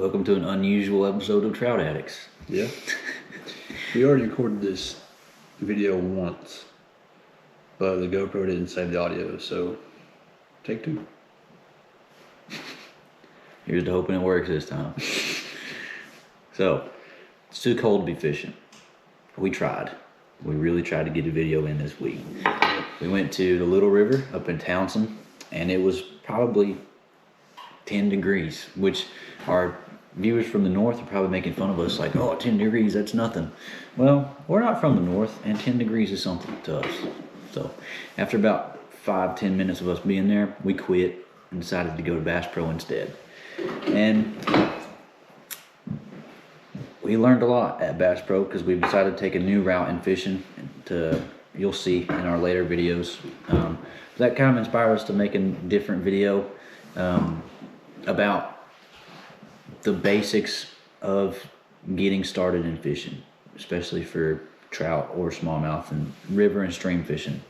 Welcome to an unusual episode of Trout Addicts. Yeah. We already recorded this video once, but the GoPro didn't save the audio, so take two. Here's to hoping it works this time. So, it's too cold to be fishing. We tried. We really tried to get a video in this week. We went to the Little River up in Townsend, and it was probably 10 degrees, which our viewers from the north are probably making fun of us like, oh, 10 degrees, that's nothing. Well, we're not from the north, and 10 degrees is something to us. So after about 5-10 minutes of us being there, we quit and decided to go to Bass Pro instead. And we learned a lot at Bass Pro because we've decided to take a new route in fishing. You'll see in our later videos. That kind of inspired us to make a different video about the basics of getting started in fishing, especially for trout or smallmouth and river and stream fishing.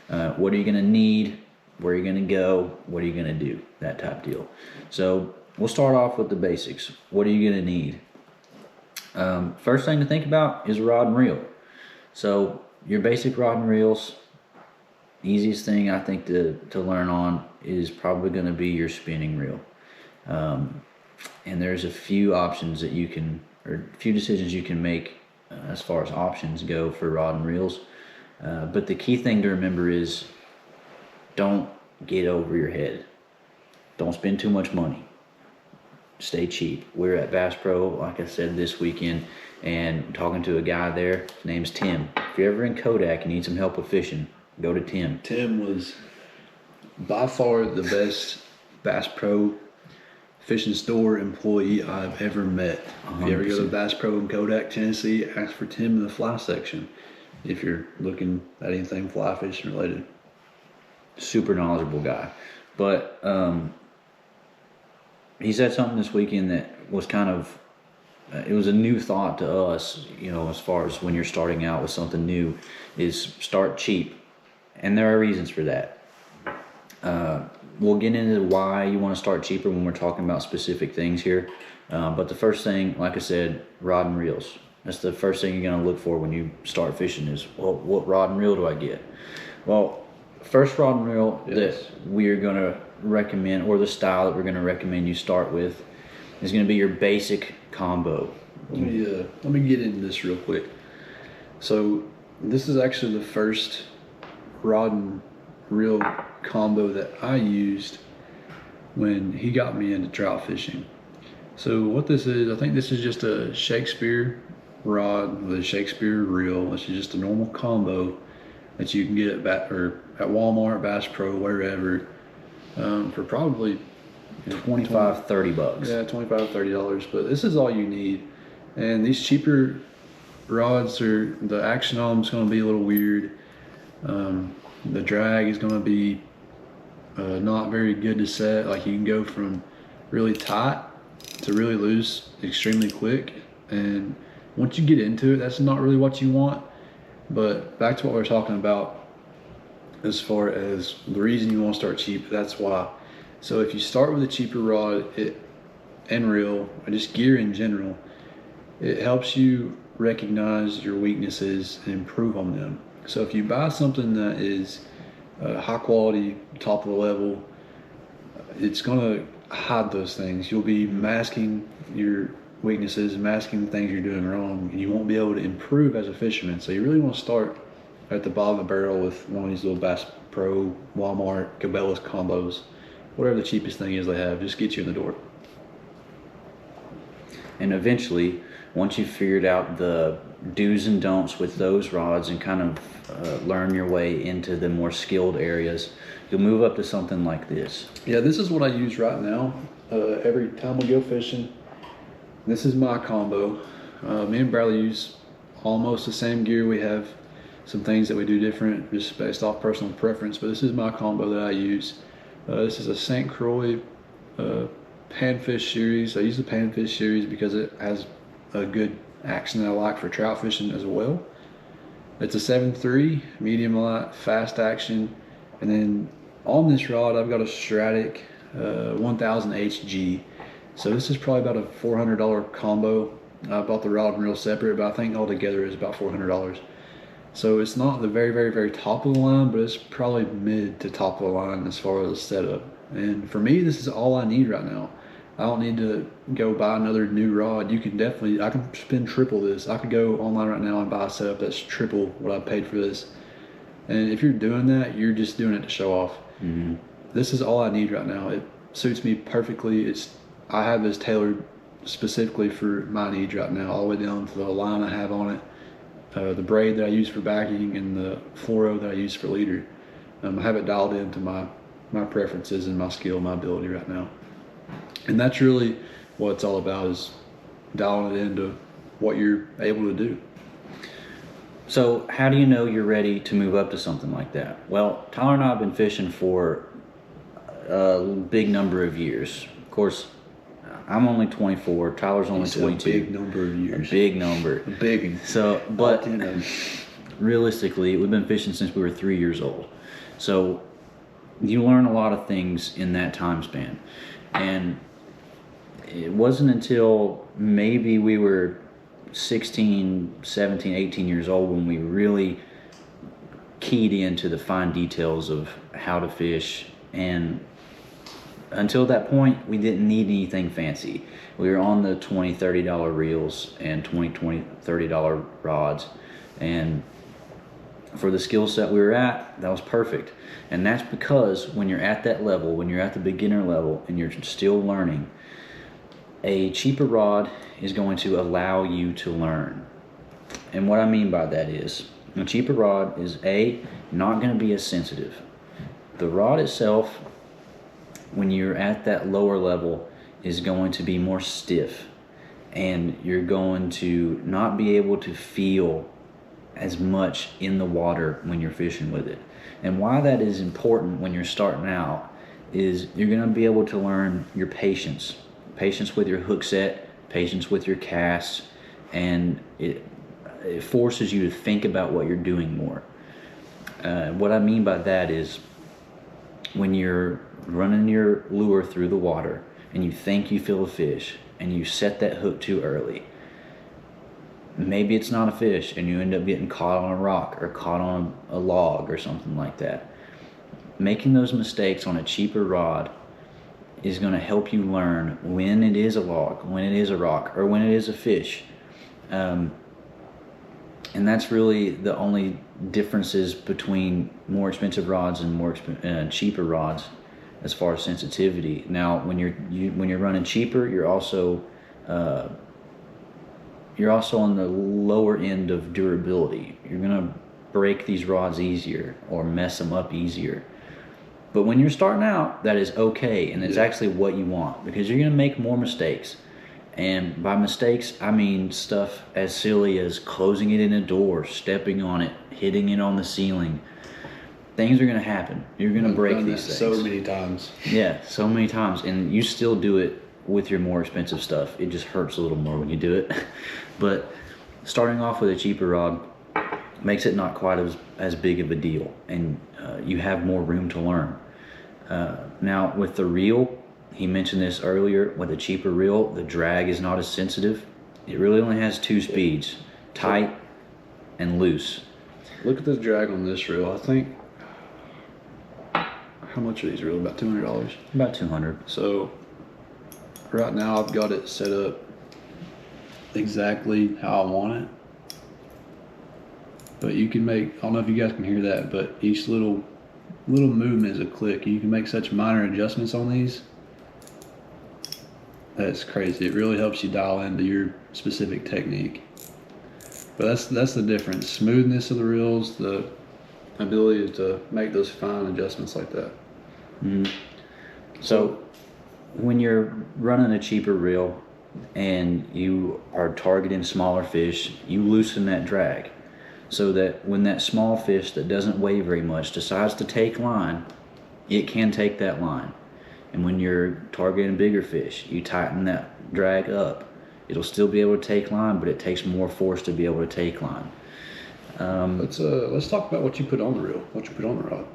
What are you going to need? Where are you going to go? What are you going to do? That type deal. So we'll start off with the basics. What are you going to need? First thing to think about is a rod and reel. So your basic rod and reels, easiest thing I think to learn on is probably going to be your spinning reel. And there's a few options that you can, or a few decisions you can make as far as options go for rod and reels. But the key thing to remember is don't get over your head. Don't spend too much money. Stay cheap. We're at Bass Pro, like I said, this weekend, and talking to a guy there. His name's Tim. If you're ever in Kodak and need some help with fishing, go to Tim. Tim was by far the best Bass Pro fishing store employee I've ever met. 100%. If you ever go to Bass Pro in Kodak, Tennessee, ask for Tim in the fly section if you're looking at anything fly fishing related. Super knowledgeable guy. But he said something this weekend that was kind of, it was a new thought to us, you know, as far as when you're starting out with something new, is start cheap. And there are reasons for that. We'll get into why you want to start cheaper when we're talking about specific things here. But the first thing, like I said, rod and reels. That's the first thing you're going to look for when you start fishing is, well, what rod and reel do I get? Well, first rod and reel that we're going to recommend, or the style that we're going to recommend you start with, is going to be your basic combo. Let me get into this real quick. So this is actually the first rod and reel combo that I used when he got me into trout fishing. So what this is, I think this is just a Shakespeare rod with a Shakespeare reel. This is just a normal combo that you can get at Walmart, Bass Pro, wherever, for probably $25-$30. Yeah, $25-$30. But this is all you need. And these cheaper rods, the action on them is going to be a little weird. The drag is going to be not very good to set. Like, you can go from really tight to really loose extremely quick, and once you get into it, that's not really what you want. But back to what we were talking about as far as the reason you want to start cheap, that's why. So if you start with a cheaper rod and reel, or just gear in general, it helps you recognize your weaknesses and improve on them. So if you buy something that is high quality, top of the level, it's gonna hide those things. You'll be masking your weaknesses, masking the things you're doing wrong, and you won't be able to improve as a fisherman. So you really want to start at the bottom of the barrel with one of these little Bass Pro, Walmart, Cabela's combos, whatever the cheapest thing is they have, just get you in the door. And eventually, once you've figured out the do's and don'ts with those rods and kind of learn your way into the more skilled areas, you'll move up to something like this. Yeah, this is what I use right now. Every time we go fishing, this is my combo. Me and Bradley use almost the same gear. We have some things that we do different just based off personal preference, but this is my combo that I use. This is a St. Croix panfish series. I use the panfish series because it has a good action that I like for trout fishing as well. It's a 7.3 medium light fast action, and then on this rod I've got a stratic 1000 HG, So this is probably about a $400 combo. I bought the rod and reel separate, but I think altogether is about $400. So it's not the very, very, very top of the line, but it's probably mid to top of the line as far as setup. And for me, this is all I need right now. I don't need to go buy another new rod. You can definitely, I can spend triple this. I could go online right now and buy a setup that's triple what I paid for this. And if you're doing that, you're just doing it to show off. Mm-hmm. This is all I need right now. It suits me perfectly. I have this tailored specifically for my needs right now, all the way down to the line I have on it. The braid that I use for backing and the j-flouro that I use for leader. I have it dialed into my preferences and my skill, my ability right now. And that's really what it's all about, is dialing it into what you're able to do. So how do you know you're ready to move up to something like that? Well, Tyler and I have been fishing for a big number of years. Of course, I'm only 24. Tyler's only 22. A big number of years. A big number. A big one. So, but realistically, we've been fishing since we were 3 years old. So you learn a lot of things in that time span. And it wasn't until maybe we were 16, 17, 18 years old when we really keyed into the fine details of how to fish. And until that point, we didn't need anything fancy. We were on the $20, $30 reels and $20, $30 rods. And for the skill set we were at, that was perfect. And that's because when you're at that level, when you're at the beginner level and you're still learning, a cheaper rod is going to allow you to learn. And what I mean by that is, a cheaper rod is not going to be as sensitive. The rod itself, when you're at that lower level, is going to be more stiff, and you're going to not be able to feel as much in the water when you're fishing with it. And why that is important when you're starting out is you're going to be able to learn your patience with your hook set, patience with your casts, and it forces you to think about what you're doing more. What I mean by that is, when you're running your lure through the water and you think you feel a fish and you set that hook too early, maybe it's not a fish and you end up getting caught on a rock or caught on a log or something like that. Making those mistakes on a cheaper rod is going to help you learn when it is a log, when it is a rock, or when it is a fish. And that's really the only differences between more expensive rods and cheaper rods as far as sensitivity. Now, when you're running cheaper, you're also on the lower end of durability. You're gonna break these rods easier or mess them up easier. But when you're starting out, that is okay, and it's actually what you want, because you're gonna make more mistakes. And by mistakes, I mean stuff as silly as closing it in a door, stepping on it, hitting it on the ceiling. Things are gonna happen. You're gonna break these things. So many times. Yeah, so many times, and you still do it with your more expensive stuff. It just hurts a little more when you do it. But starting off with a cheaper rod makes it not quite as big of a deal, and you have more room to learn. Now with the reel, he mentioned this earlier, with a cheaper reel, the drag is not as sensitive. It really only has two speeds, tight and loose. Look at the drag on this reel. I think, how much are these reels? About $200? About 200. So right now I've got it set up exactly how I want it. But you can make, I don't know if you guys can hear that, but each little movement is a click. You can make such minor adjustments on these. That's crazy. It really helps you dial into your specific technique. But that's the difference. Smoothness of the reels, the ability to make those fine adjustments like that. Mm-hmm. So when you're running a cheaper reel and you are targeting smaller fish, you loosen that drag, so that when that small fish that doesn't weigh very much decides to take line, it can take that line. And when you're targeting bigger fish, you tighten that drag up. It'll still be able to take line, but it takes more force to be able to take line. Let's talk about what you put on the reel, what you put on the rod.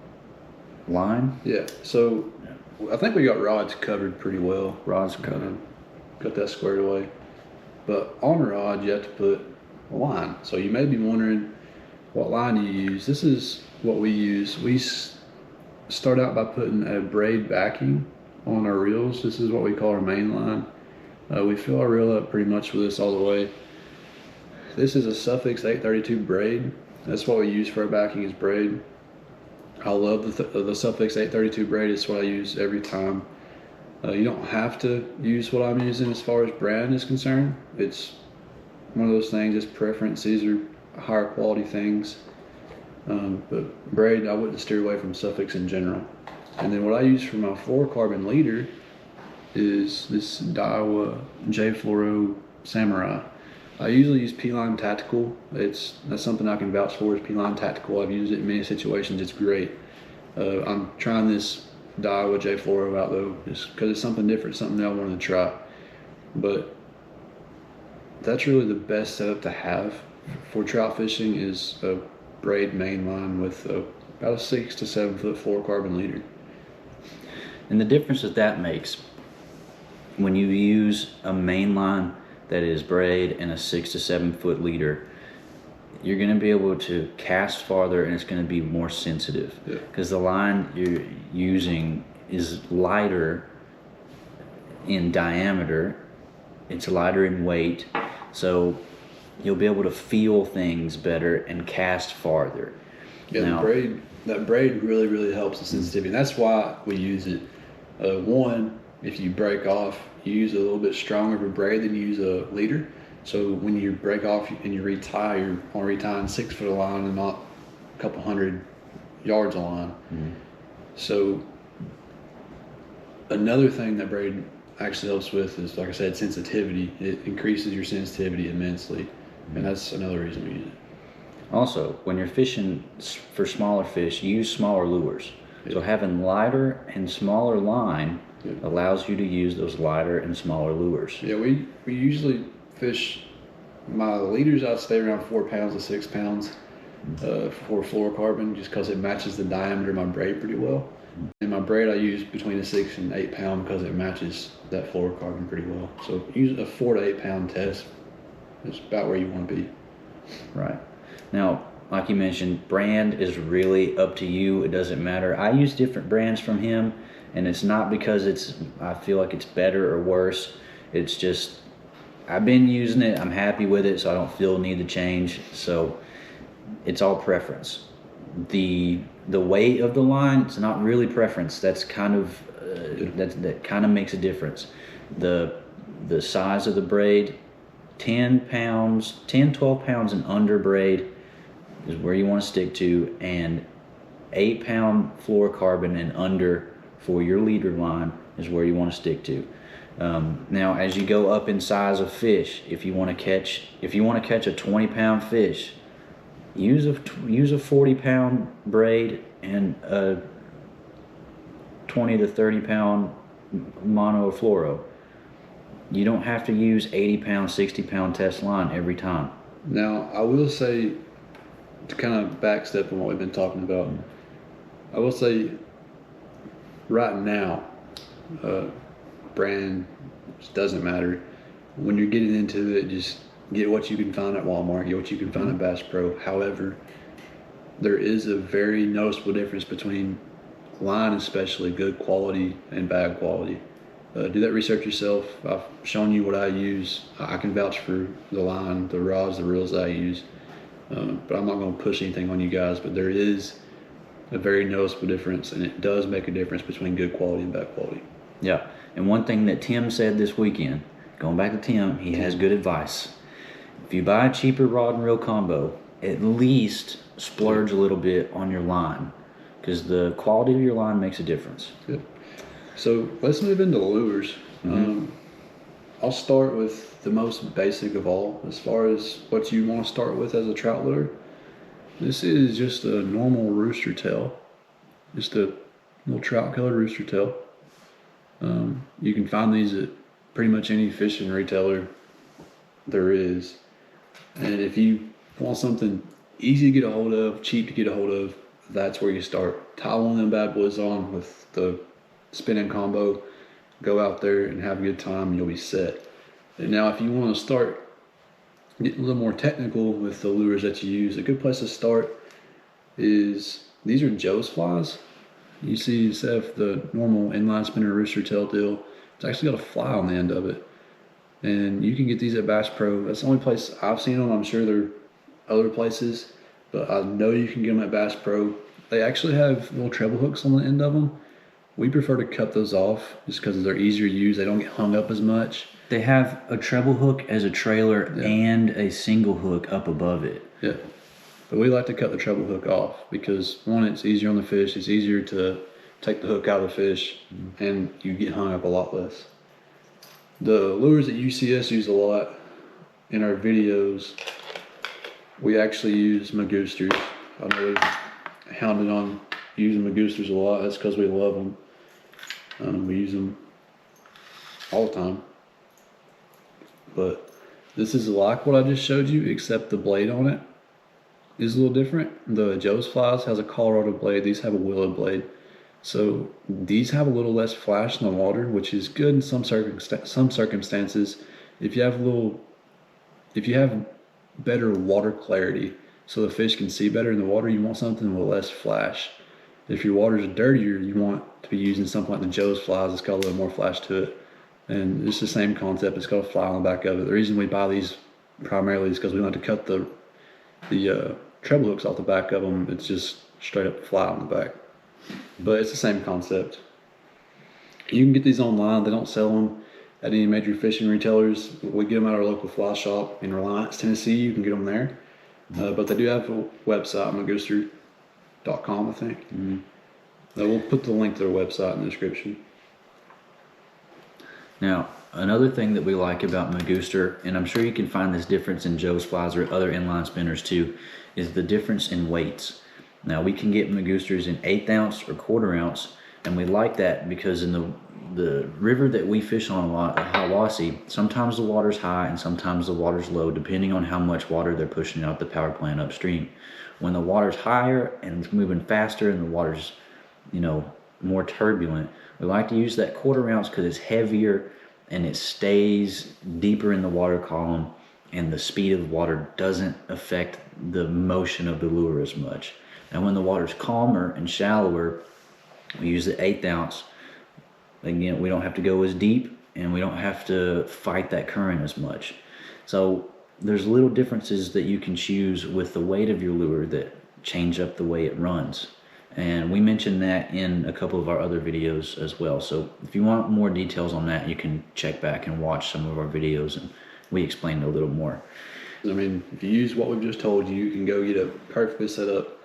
Line? Yeah, so I think we got rods covered pretty well. Rods covered. got that squared away. But on a rod, you have to put a line. So you may be wondering, what line do you use? This is what we use. We start out by putting a braid backing on our reels. This is what we call our main line. We fill our reel up pretty much with this all the way. This is a Suffix 832 braid. That's what we use for our backing, is braid. I love the Suffix 832 braid. It's what I use every time. You don't have to use what I'm using as far as brand is concerned. It's one of those things, it's preference. These are higher quality things. But braid, I wouldn't steer away from Suffix in general. And then what I use for my fluorocarbon leader is this Diawa j-flouro Samurai. I usually use P-Line Tactical. That's something I can vouch for, is P-Line Tactical. I've used it in many situations. It's great. I'm trying this Diawa j-flouro out though, just because it's something different, something that I wanted to try. But that's really the best setup to have for trout fishing, is a braid main line with about a 6 to 7 foot fluorocarbon leader. And the difference that makes, when you use a main line that is braid and a 6 to 7 foot leader, you're going to be able to cast farther, and it's going to be more sensitive, because the line you're using is lighter in diameter, it's lighter in weight, so you'll be able to feel things better and cast farther. Yeah, now, that braid really helps the sensitivity, and that's why we use it. One, if you break off, you use a little bit stronger of a braid than you use a leader. So when you break off and you retie, you're only retying 6 foot of line and not a couple hundred yards of line. Mm-hmm. So another thing that braid actually helps with is, like I said, sensitivity. It increases your sensitivity immensely, and that's another reason we use it. Also, when you're fishing for smaller fish, use smaller lures. So having lighter and smaller line allows you to use those lighter and smaller lures. Yeah, we usually fish, my leaders, I'd stay around 4 pounds to 6 pounds for fluorocarbon, just because it matches the diameter of my braid pretty well. And my braid I use between a 6 and 8 pound, because it matches that fluorocarbon pretty well. So use a 4 to 8 pound test. It's about where you want to be. Right. Now, like you mentioned, brand is really up to you. It doesn't matter. I use different brands from him, and it's not because I feel like it's better or worse. It's just, I've been using it, I'm happy with it, so I don't feel the need to change. So it's all preference. The weight of the line, it's not really preference. That's kind of that kind of makes a difference. The size of the braid, 10 pounds, 10, 12 pounds and under braid is where you want to stick to, and 8 pound fluorocarbon and under for your leader line is where you want to stick to. Now, as you go up in size of fish, if you want to catch a 20 pound fish, use a 40 pound braid and a 20 to 30 pound mono or fluoro. You don't have to use 80 pound, 60 pound test line every time. Now, I will say, to kind of backstep on what we've been talking about, I will say right now, brand just doesn't matter. When you're getting into it, just get what you can find at Walmart, get what you can find at Bass Pro. However, there is a very noticeable difference between line, especially good quality, and bad quality. Do that research yourself. I've shown you what I use. I can vouch for the line, the rods, the reels that I use. But I'm not going to push anything on you guys, but there is a very noticeable difference, and it does make a difference between good quality and bad quality. Yeah, and one thing that Tim said this weekend, going back to Tim, he has good advice. If you buy a cheaper rod and reel combo, at least splurge a little bit on your line, because the quality of your line makes a difference. Good. So let's move into lures. I'll start with the most basic of all, as far as what you want to start with as a trout lure. This is just a normal rooster tail, just a little trout colored rooster tail. You can find these at pretty much any fishing retailer there is. And if you want something easy to get a hold of, cheap to get a hold of, that's where you start. Tie one of them bad boys on with the spinning combo, go out there and have a good time, and you'll be set. And now, if you want to start getting a little more technical with the lures that you use, a good place to start is these are Joe's flies. You see, instead of the normal inline spinner rooster tail deal, it's actually got a fly on the end of it. And you can get these at Bass Pro. That's the only place I've seen them. I'm sure there are other places, but I know you can get them at Bass Pro. They actually have little treble hooks on the end of them. We prefer to cut those off just because they're easier to use. They don't get hung up as much. They have a treble hook as a trailer and a single hook up above it. Yeah. But we like to cut the treble hook off because one, it's easier on the fish. It's easier to take the hook out of the fish, and you get hung up a lot less. The lures that you see us use a lot in our videos, we actually use Magoosters. I know we've hounded on using Magoosters a lot. That's because we love them. We use them all the time. But this is like what I just showed you, except the blade on it is a little different. The Joe's Flies has a Colorado blade. These have a willow blade. So these have a little less flash in the water, which is good in some circumstances. If you have better water clarity, so the fish can see better in the water, you want something with less flash. If your water is dirtier, you want to be using something like the Joe's Flies. It's got a little more flash to it. And it's the same concept. It's got a fly on the back of it. The reason we buy these primarily is because we like to cut the treble hooks off the back of them. It's just straight up fly on the back. But it's the same concept. You can get these online. They don't sell them at any major fishing retailers. We get them at our local fly shop in Reliance, Tennessee. You can get them there. But they do have a website, magooster.com, I think. We'll put the link to their website in the description. Now, another thing that we like about Magooster, and I'm sure you can find this difference in Joe's Flies or other inline spinners too, is the difference in weights. Now, we can get Magoosters in 1/8 ounce or 1/4 ounce, and we like that because in the river that we fish on a lot, the Hiwassee, sometimes the water's high and sometimes the water's low, depending on how much water they're pushing out the power plant upstream. When the water's higher and it's moving faster and the water's, more turbulent, we like to use that 1/4 ounce because it's heavier and it stays deeper in the water column, and the speed of the water doesn't affect the motion of the lure as much. And when the water's calmer and shallower, we use the 1/8 ounce. Again, we don't have to go as deep and we don't have to fight that current as much. So there's little differences that you can choose with the weight of your lure that change up the way it runs. And we mentioned that in a couple of our other videos as well. So if you want more details on that, you can check back and watch some of our videos and we explained a little more. I mean, if you use what we've just told you, you can go get a perfectly set up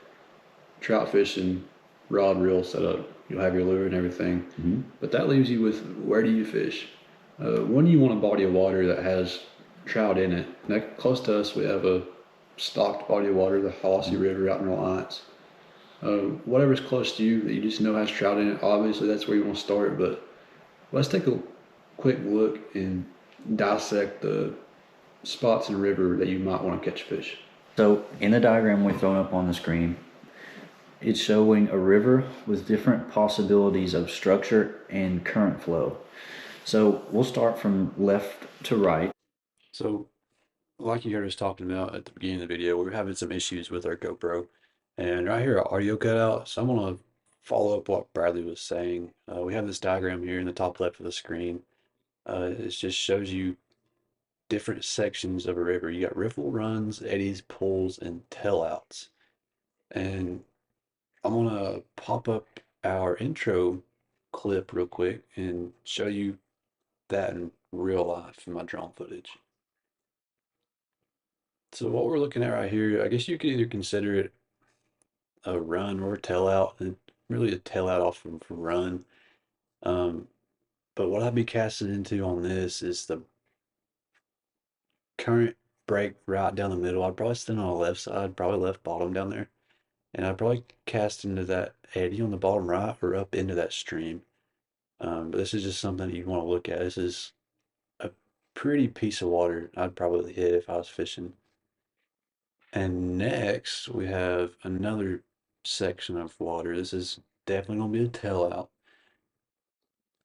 trout fishing rod reel set up. You'll have your lure and everything. But that leaves you with, where do you fish? When you want a body of water that has trout in it, close to us we have a stocked body of water, the Hiwassee River out in Reliance. Whatever's close to you that you just know has trout in it, obviously that's where you want to start. But let's take a quick look and dissect the spots in the river that you might want to catch fish. So in the diagram we're throwing up on the screen, it's showing a river with different possibilities of structure and current flow. So we'll start from left to right. So like you heard us talking about at the beginning of the video, we were having some issues with our GoPro. And right here, our audio cut out. So I'm going to follow up what Bradley was saying. We have this diagram here in the top left of the screen. It just shows you different sections of a river. You got riffle runs, eddies, pulls, and tailouts. And I'm going to pop up our intro clip real quick and show you that in real life in my drone footage. So what we're looking at right here, I guess you could either consider it a run or a tail out, and really a tail out off from run. But what I'd be casting into on this is the current break right down the middle. I'd probably stand on the left side, probably left bottom down there, and I'd probably cast into that eddy on the bottom right or up into that stream. But this is just something that you want to look at. This is a pretty piece of water I'd probably hit if I was fishing. And next we have another section of water. This is definitely going to be a tail out.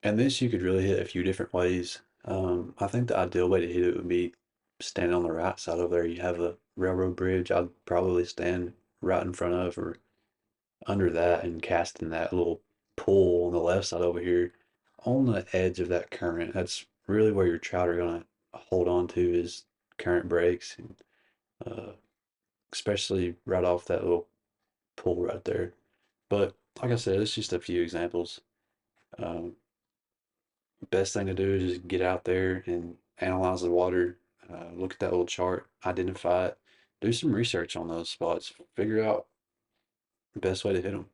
And this you could really hit a few different ways. I think the ideal way to hit it would be standing on the right side over there. You have a railroad bridge. I'd probably stand right in front of or under that and casting that little pull on the left side over here on the edge of that current. That's really where your trout are gonna hold on to is current breaks, and uh, especially right off that little pull right there. But like I said, it's just a few examples. Um, Best thing to do is just get out there and analyze the water, look at that little chart, identify it, do some research on those spots, figure out the best way to hit them.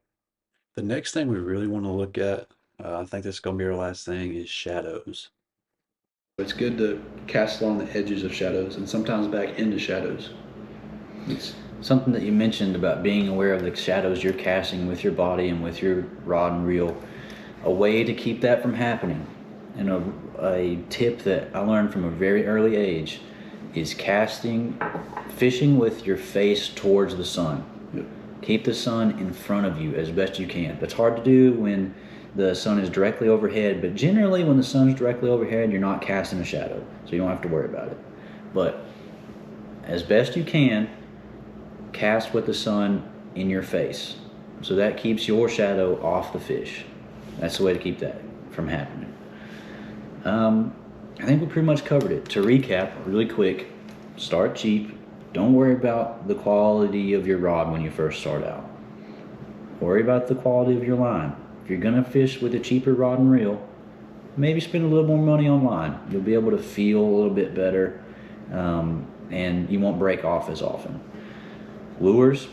The next thing we really want to look at, I think this is going to be our last thing, is shadows. It's good to cast along the edges of shadows and sometimes back into shadows. It's something that you mentioned about being aware of the shadows you're casting with your body and with your rod and reel. A way to keep that from happening, and a tip that I learned from a very early age, is fishing with your face towards the sun. Yep. Keep the sun in front of you as best you can. That's hard to do when the sun is directly overhead, but generally when the sun's directly overhead, you're not casting a shadow, so you don't have to worry about it. But as best you can, cast with the sun in your face. So that keeps your shadow off the fish. That's the way to keep that from happening. I think we pretty much covered it. To recap really quick, start cheap. Don't worry about the quality of your rod when you first start out. Worry about the quality of your line. If you're gonna fish with a cheaper rod and reel, maybe spend a little more money on line. You'll be able to feel a little bit better, and you won't break off as often. Lures,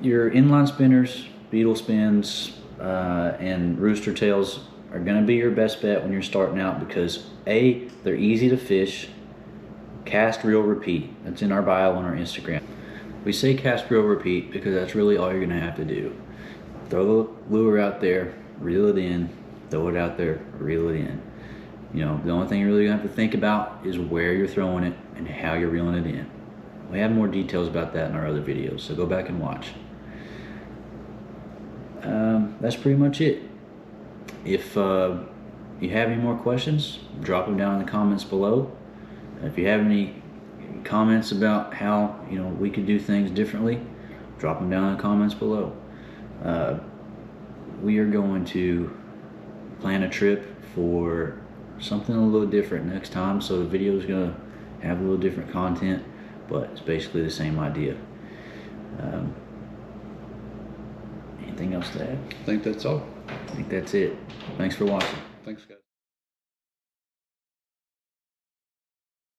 your inline spinners, beetle spins, and rooster tails are going to be your best bet when you're starting out, because A, they're easy to fish. Cast, reel, repeat. That's in our bio on our Instagram. We say cast, reel, repeat because that's really all you're going to have to do. Throw the lure out there, reel it in, throw it out there, reel it in. You know, the only thing you're really going to have to think about is where you're throwing it and how you're reeling it in. We have more details about that in our other videos, so go back and watch. That's pretty much it. If you have any more questions, drop them down in the comments below. If you have any comments about how we could do things differently, drop them down in the comments below. We are going to plan a trip for something a little different next time, so the video is going to have a little different content, but it's basically the same idea. Anything else to add? I think that's all. I think that's it. Thanks for watching. Thanks, guys.